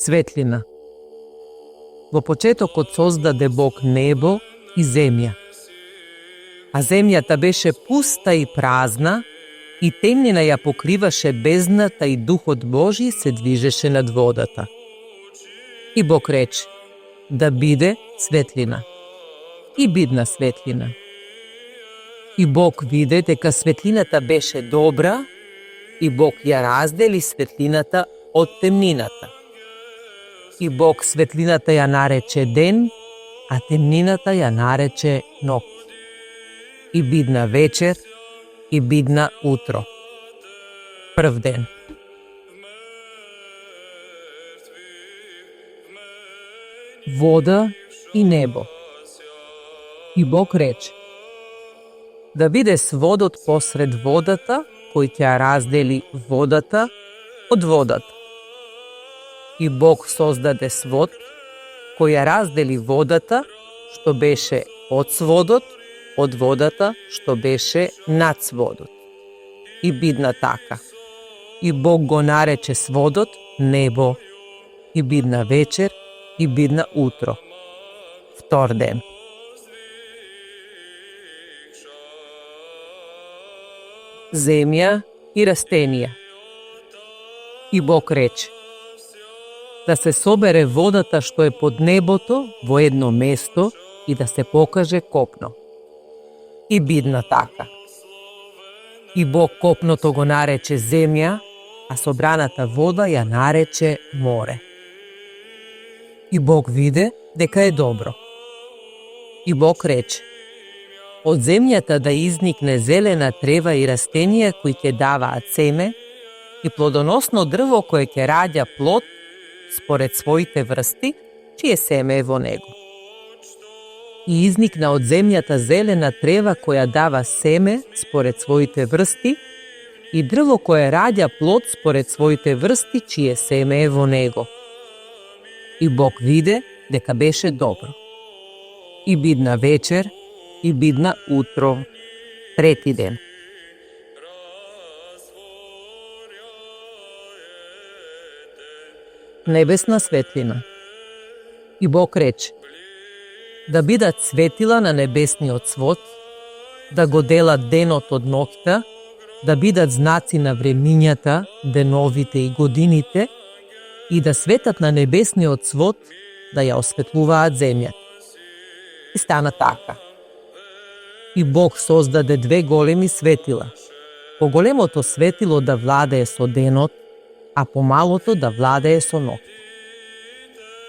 Светлина. Во почетокот создаде Бог небо и земја. А земјата беше пуста и празна, и темнина ја покриваше бездната и Духот Божи се движеше над водата. И Бог рече, да биде светлина. И бидна светлина. И Бог виде дека светлината беше добра, и Бог ја раздели светлината од темнината. И Бог светлината ја нарече ден, а темнината ја нарече ноќ. И бидна вечер, и бидна утро. Прв ден. Вода и небо. И Бог рече, да биде сводот посред водата, кој ќе раздели водата од водата. И Бог создаде свод, кој ја раздели водата, што беше од сводот, од водата, што беше над сводот. И бидна така. И Бог го нарече сводот небо. И бидна вечер, и бидна утро. Втор ден. Земја и растенија. И Бог рече, да се собере водата што е под небото во едно место и да се покаже копно. И бидна така. И Бог копното го нарече земја, а собраната вода ја нарече море. И Бог виде дека е добро. И Бог рече, од земјата да изникне зелена трева и растенија кои ќе даваат семе и плодоносно дрво кое ќе раѓа плод според своите врсти, чие семе е во него. И изникна од земјата зелена трева која дава семе според своите врсти и дрво кое раѓа плод според своите врсти, чие семе е во него. И Бог виде дека беше добро. И бидна вечер, и бидна утро. Трети ден. Небесна светлина. И Бог рече, да бидат светила на небесниот свод, да го делат денот од ноќта, да бидат знаци на времињата, деновите и годините, и да светат на небесниот свод, да ја осветлуваат земјата. И стана така. И Бог создаде две големи светила. По големото светило да владее со денот, а по малото да владее со ноќта.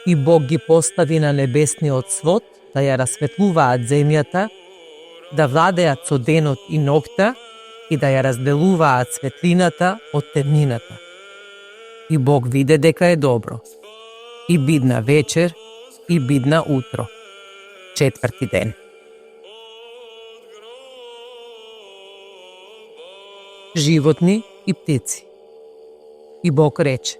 И Бог ги постави на небесниот свод да ја расветлуваат земјата, да владеат со денот и ноќта и да ја разделуваат светлината од темнината. И Бог виде дека е добро. И бидна вечер, и бидна утро. Четврти ден. Животни и птици. И Бог рече,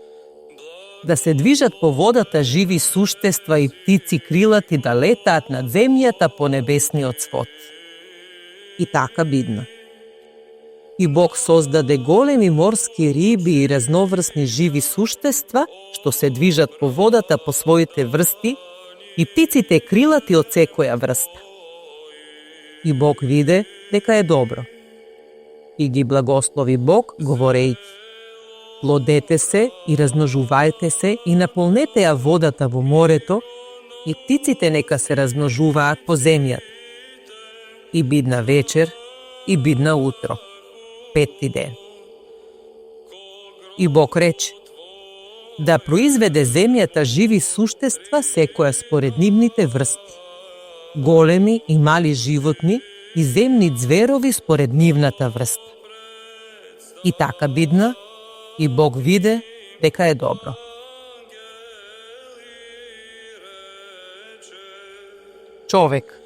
да се движат по водата живи суштества и птици крилати да летаат над земјата по небесниот свод. И така бидно. И Бог создаде големи морски риби и разноврсни живи суштества, што се движат по водата по своите врсти, и птиците крилати од секоја врста. И Бог виде дека е добро. И ги благослови Бог, говорејќи, плодете се и размножувајте се и наполнете ја водата во морето, и птиците нека се размножуваат по земјата. И бидна вечер, и бидна утро. Петти ден. И Бог рече, да произведе земјата живи суштества секоја според нивните врсти, големи и мали животни и земни ѕверови според нивната врста. И така бидна, и Бог виде дека е добро. Човек.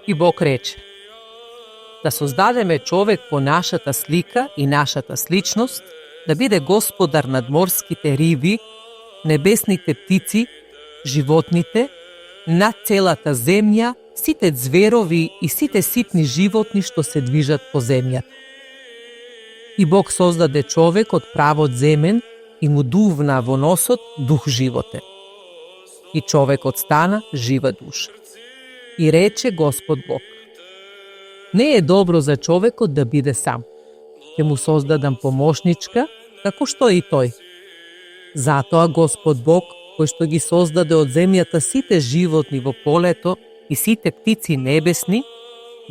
И Бог рече, да создадеме човек по нашата слика и нашата сличност, да биде господар над морските риби, небесните птици, животните, над целата земја, сите ѕверови и сите ситни животни што се движат по земјата. И Бог создаде човек од правот земен и му дувна во носот дух животен. И човекот стана жива душа. И рече Господ Бог: не е добро за човекот да биде сам. Ќе му создадам помошничка, како што и тој. Затоа Господ Бог, кој што ги создаде од земјата сите животни во полето и сите птици небесни,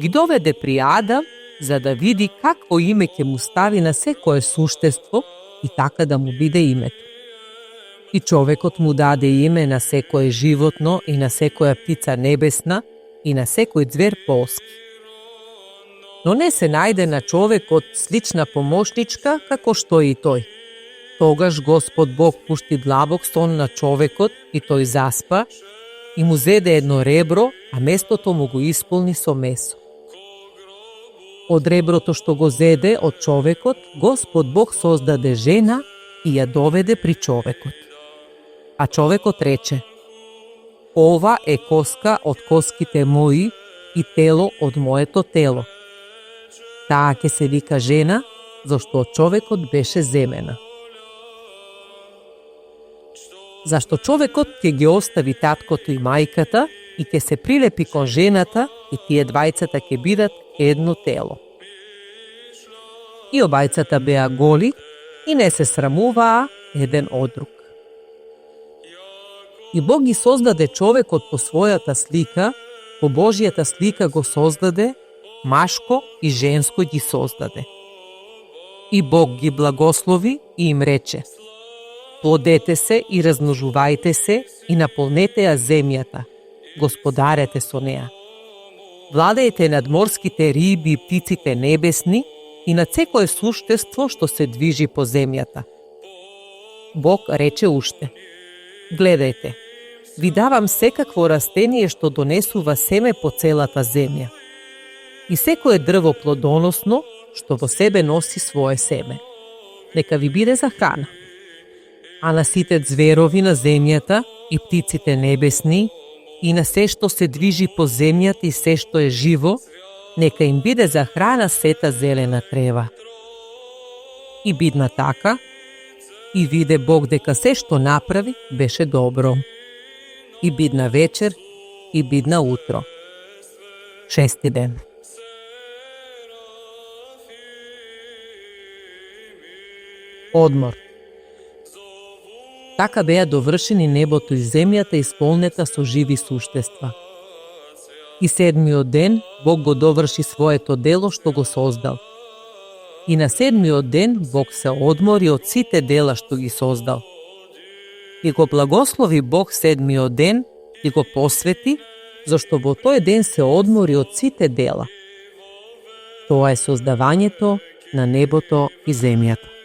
ги доведе при Адам за да види какво име ќе му стави на секое суштество и така да му биде името. И човекот му даде име на секое животно и на секоја птица небесна и на секој звер полски. Но не се најде на човекот слична помошничка како што и тој. Тогаш Господ Бог пушти длабок сон на човекот и тој заспа и му зеде едно ребро, а местото му го исполни со месо. Од реброто што го зеде од човекот, Господ Бог создаде жена и ја доведе при човекот. А човекот рече: ова е коска од коските мои и тело од моето тело. Таа ќе се вика жена, зашто од човекот беше земена. Зашто човекот ќе ги остави таткото и мајката и ќе се прилепи кон жената и тие двајцата ќе бидат едно тело. И обајцата беа голи и не се срамуваа еден од друг. И Бог ги создаде човекот по својата слика, по Божјата слика го создаде, машко и женско ги создаде. И Бог ги благослови и им рече: плодете се и размножувајте се и наполнете ја земјата, господарете со неа. Владејте над морските риби и птиците небесни и над секое суштество што се движи по земјата. Бог рече уште: гледајте, ви давам секакво растение што донесува семе по целата земја и секое дрво плодоносно што во себе носи свое семе. Нека ви биде за храна. А на сите зверови на земјата и птиците небесни и на се што се движи по земјата и се што е живо, нека им биде за храна сета зелена трева. И бидна така, и виде Бог дека се што направи беше добро. И бидна вечер, и бидна утро. 6 ден. Одмор. Така беа довршени небото и земјата исполнета со живи суштества. И 7-миот ден Бог го доврши своето дело што го создал. И на 7-миот ден Бог се одмори од сите дела што ги создал. И го благослови Бог 7-миот ден и го посвети, зашто во тој ден се одмори од сите дела. Тоа е создавањето на небото и земјата.